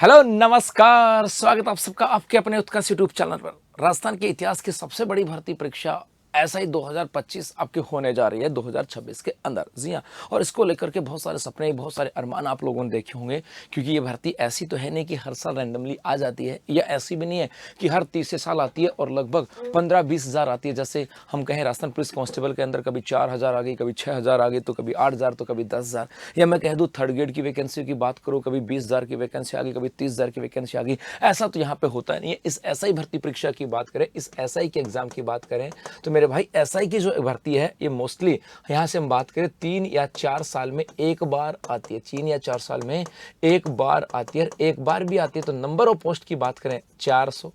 Hello नमस्कार, स्वागत आप सबका आपके अपने उत्कर्ष यूट्यूब चैनल पर। राजस्थान के इतिहास की सबसे बड़ी भर्ती परीक्षा ऐसा ही 2025 आपके होने जा रही है 2026 के अंदर। जी हाँ, और इसको लेकर के बहुत सारे सपने, बहुत सारे अरमान आप लोगों ने देखे होंगे, क्योंकि ये भर्ती ऐसी तो है नहीं कि हर साल रैंडमली आ जाती है, या ऐसी भी नहीं है कि हर तीसरे साल आती है और लगभग 15-20 हज़ार आती है। जैसे हम कहें राजस्थान पुलिस कांस्टेबल के अंदर कभी 4,000 आ गई, कभी 6,000 आ गई, तो कभी 8,000, तो कभी 10,000। या मैं कह दूँ थर्ड ग्रेड की वैकेंसी की बात करूँ, कभी 20,000 की वैकेंसी आ गई, कभी 30,000 की वैकेंसी आ गई। ऐसा तो यहाँ पे होता नहीं है। इस एसआई भर्ती परीक्षा की बात करें, इस एसआई के एग्जाम की बात करें, तो मेरे भाई एसआई की जो भर्ती है ये मोस्टली यहाँ से हम बात करें 3 या 4 साल में एक बार आती है। 3 या 4 साल में एक बार आती है। एक बार भी आती है तो नंबर ऑफ पोस्ट की बात करें 400,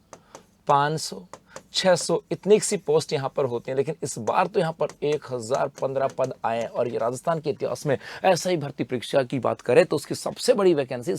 500, 600 इतनी सी पोस्ट यहाँ पर होती हैं। लेकिन इस बार तो यहाँ पर 1015 पद आए हैं, और ये राजस्थान के इतिहास में ऐसा ही भर्ती परीक्षा की बात करें तो उसकी सबसे बड़ी वैकेंसी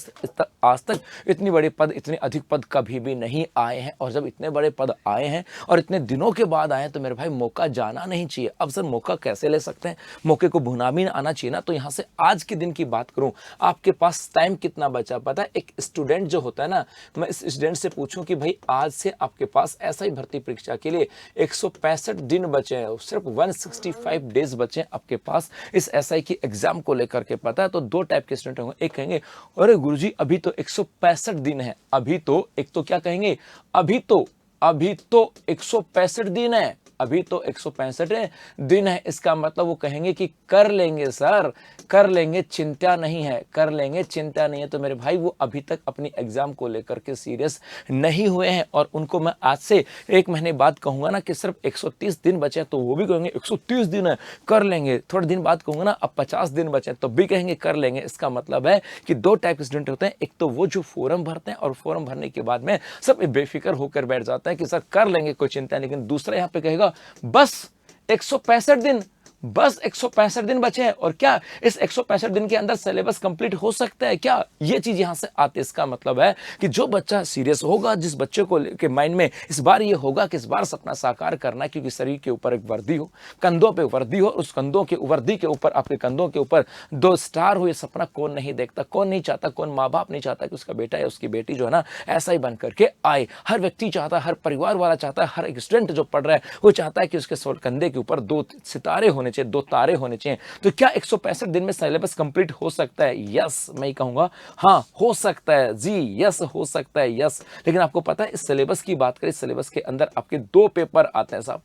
आज तक इतनी बड़ी पद, इतने अधिक पद कभी भी नहीं आए हैं। और जब इतने बड़े पद आए हैं और इतने दिनों के बाद आए हैं तो मेरे भाई मौका जाना नहीं चाहिए। अब सर मौका कैसे ले सकते हैं, मौके को भुना भी आना चाहिए ना। तो यहाँ से आज के दिन की बात करूँ, आपके पास टाइम कितना बचा पता है? एक स्टूडेंट जो होता है ना, मैं इस स्टूडेंट से पूछूं कि भाई आज से आपके पास ऐसा ही भर्ती परीक्षा के लिए 165 दिन बचे हैं, सिर्फ 165 डेज बचे हैं आपके पास इस एसआई की एग्जाम को लेकर के। पता है, तो दो टाइप के स्टूडेंट होंगे। एक कहेंगे अरे गुरुजी अभी तो 165 दिन है, अभी तो एक तो क्या कहेंगे, अभी तो 165 दिन है, अभी तो 165 दिन है। इसका मतलब वो कहेंगे कि कर लेंगे सर, कर लेंगे, चिंता नहीं है, कर लेंगे, चिंता नहीं है। तो मेरे भाई वो अभी तक अपनी एग्जाम को लेकर के सीरियस नहीं हुए हैं। और उनको मैं आज से एक महीने बाद कहूंगा ना कि सिर्फ 130 दिन बचे हैं, तो वो भी कहेंगे 130 दिन है, कर लेंगे। थोड़े दिन बाद कहूंगा ना अब 50 दिन बचे हैं, तो भी कहेंगे कर लेंगे। इसका मतलब है कि दो टाइप के स्टूडेंट होते हैं। एक तो वो जो फॉर्म भरते हैं और फॉर्म भरने के बाद में सब बेफिक्र होकर बैठ जाता है कि सर कर लेंगे, कोई चिंता नहीं। लेकिन दूसरा यहाँ पे कहेगा बस 165 दिन, बस 165 दिन बचे हैं, और क्या इस 165 दिन के अंदर सिलेबस कंप्लीट हो सकता है क्या? ये चीज यहां से आती है। इसका मतलब है कि जो बच्चा सीरियस होगा, जिस बच्चे को के माइंड में इस बार ये होगा कि इस बार सपना साकार करना है, क्योंकि शरीर के ऊपर एक वर्दी हो, कंधों पे वर्दी हो, उस कंधों के वर्दी के ऊपर, आपके कंधों के ऊपर 2 स्टार हो, ये सपना कौन नहीं देखता, कौन नहीं चाहता, कौन माँ बाप नहीं चाहता कि उसका बेटा या उसकी बेटी जो है ना ऐसा ही बन करके आए। हर व्यक्ति चाहता है, हर परिवार वाला चाहता है, हर एक स्टूडेंट जो पढ़ रहा है वो चाहता है कि उसके कंधे के ऊपर 2 सितारे होने चाहिए, 2 तारे होने चाहिए। तो क्या 165 दिन में सिलेबस कंप्लीट हो सकता है? यस, मैं कहूंगा हाँ हो सकता है जी, यस हो सकता है, यस। लेकिन आपको पता है इस सिलेबस की बात करें, सिलेबस के अंदर आपके 2 पेपर आते हैं साहब,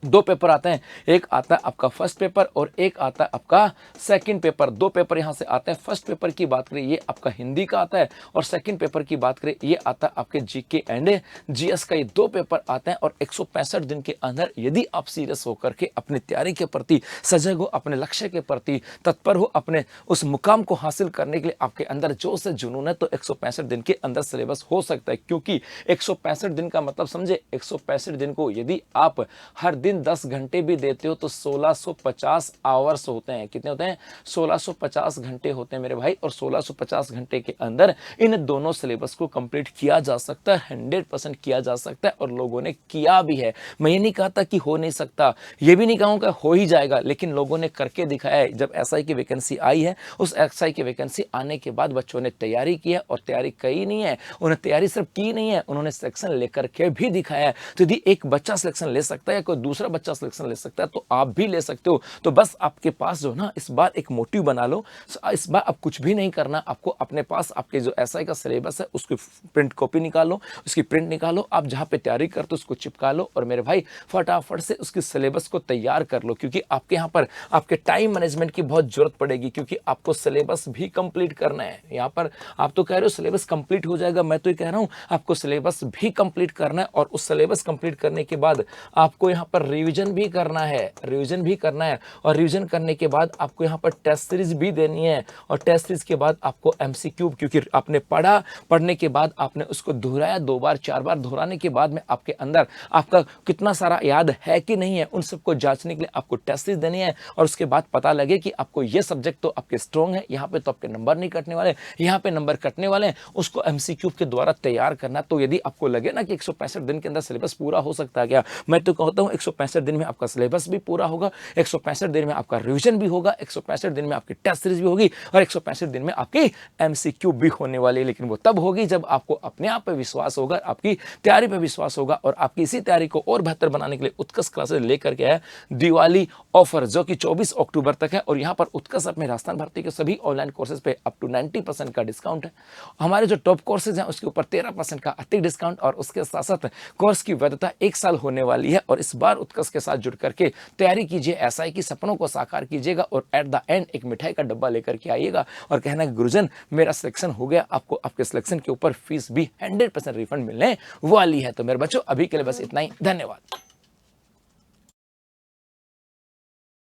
2 पेपर आते हैं। एक आता है आपका फर्स्ट पेपर और एक आता है आपका सेकंड पेपर। 2 पेपर यहां से आते हैं। फर्स्ट पेपर की बात करें ये आपका हिंदी का आता है, और सेकंड पेपर की बात करें ये आता है आपके जीके एंड जीएस का। ये 2 पेपर आते हैं, और 165 दिन के अंदर यदि आप सीरियस होकर के अपनी तैयारी के प्रति सजग हो, अपने लक्ष्य के प्रति तत्पर हो, अपने उस मुकाम को हासिल करने के लिए आपके अंदर जोश से जुनून है, तो 165 दिन के अंदर सिलेबस हो सकता है। क्योंकि 165 दिन का मतलब समझे, 165 दिन को यदि आप हर दिन 10 घंटे भी देते हो तो 1650 आवर्स होते हैं। कितने होते हैं? 1650 घंटे होते हैं मेरे भाई। और 1650 घंटे के अंदर इन दोनों सिलेबस को कंप्लीट किया जा सकता है, 100% किया जा सकता है, और लोगों ने किया भी है। मैं ये नहीं कहता कि हो नहीं सकता, ये भी नहीं कहूंगा हो ही जाएगा, लेकिन लोगों ने करके दिखाया है। जब एसआई की वैकेंसी आई है, उस एसआई की वैकेंसी आने के बाद बच्चों ने तैयारी की है, और तैयारी कही नहीं है, उन्हें तैयारी सिर्फ की नहीं है, उन्होंने सिलेक्शन लेकर के भी दिखाया है। तो यदि एक बच्चा सिलेक्शन ले सकता है, कोई दूसरा बच्चा सिलेक्शन ले सकता है, तो आप भी ले सकते हो। तो बस आपके पास जो ना इस बार एक मोटिव बना लो। इस बार अब कुछ भी नहीं करना, आपको अपने पास आपके जो एसआई का सिलेबस है उसकी प्रिंट कॉपी निकालो, उसकी प्रिंट निकालो, आप जहां पे तैयारी करते हो उसको चिपका लो, और मेरे भाई फटाफट से उसकी सिलेबस को तैयार कर लो। क्योंकि आपके यहाँ पर आपके टाइम मैनेजमेंट की बहुत जरूरत पड़ेगी, क्योंकि आपको सिलेबस भी कंप्लीट करना है। यहाँ पर आप तो कह रहे हो सिलेबस कंप्लीट हो जाएगा, मैं तो ये कह रहा हूँ आपको सिलेबस भी कंप्लीट करना है, और उस सिलेबस कंप्लीट करने के बाद आपको यहाँ पर रिवीजन भी करना है, रिवीजन भी करना है। और रिवीजन करने के बाद आपको यहाँ पर टेस्ट सीरीज भी देनी है, और टेस्ट सीरीज के बाद आपको एमसीक्यू, क्योंकि आपने पढ़ा, पढ़ने के बाद आपने उसको दोहराया, 2 बार 4 बार दोहराने के बाद में आपके अंदर आपका कितना सारा याद है कि नहीं है, उन सबको जांचने के लिए आपको टेस्ट सीरीज देनी है। और उसके बाद पता लगे कि आपको ये सब्जेक्ट तो आपके स्ट्रॉन्ग है, यहाँ पे तो आपके नंबर नहीं कटने वाले, यहाँ पे नंबर कटने वाले हैं, उसको एमसीक्यू के द्वारा तैयार करना। तो यदि आपको लगे ना कि 165 दिन के अंदर सिलेबस पूरा हो सकता है क्या, मैं तो कहता हूँ 165 दिन में आपका सिलेबस भी पूरा होगा, 165 दिन में आपका रिवीजन भी होगा, 165 दिन में आपकी टेस्ट सीरीज भी होगी और 165 दिन में आपकी एमसीक्यू भी होने वाली है। लेकिन वो तब होगी जब आपको अपने आप पे विश्वास होगा, आपकी तैयारी पे विश्वास होगा और आपकी इसी तैयारी को और बेहतर बनाने के लिए उत्कर्ष क्लासेस लेकर के आया दिवाली ऑफर जो कि 24 अक्टूबर तक है। और यहाँ पर उत्कर्ष अपने राजस्थान भर्ती के सभी ऑनलाइन कोर्सेज पे अप टू 90% का डिस्काउंट है। हमारे जो टॉप कोर्सेज हैं उसके ऊपर 13% का अतिरिक्त डिस्काउंट और उसके साथ साथ कोर्स की वैधता 1 साल होने वाली है। और इस बार उत्कर्ष के साथ जुड़ करके तैयारी कीजिए, एसआई की सपनों को साकार कीजिएगा और एट द एंड एक मिठाई का डब्बा लेकर के आइएगा और कहना कि गुरुजन मेरा सिलेक्शन हो गया। आपको आपके सिलेक्शन के ऊपर फीस भी 100% रिफंड मिलने वाली है। तो मेरे बच्चों अभी के लिए बस इतना ही, धन्यवाद।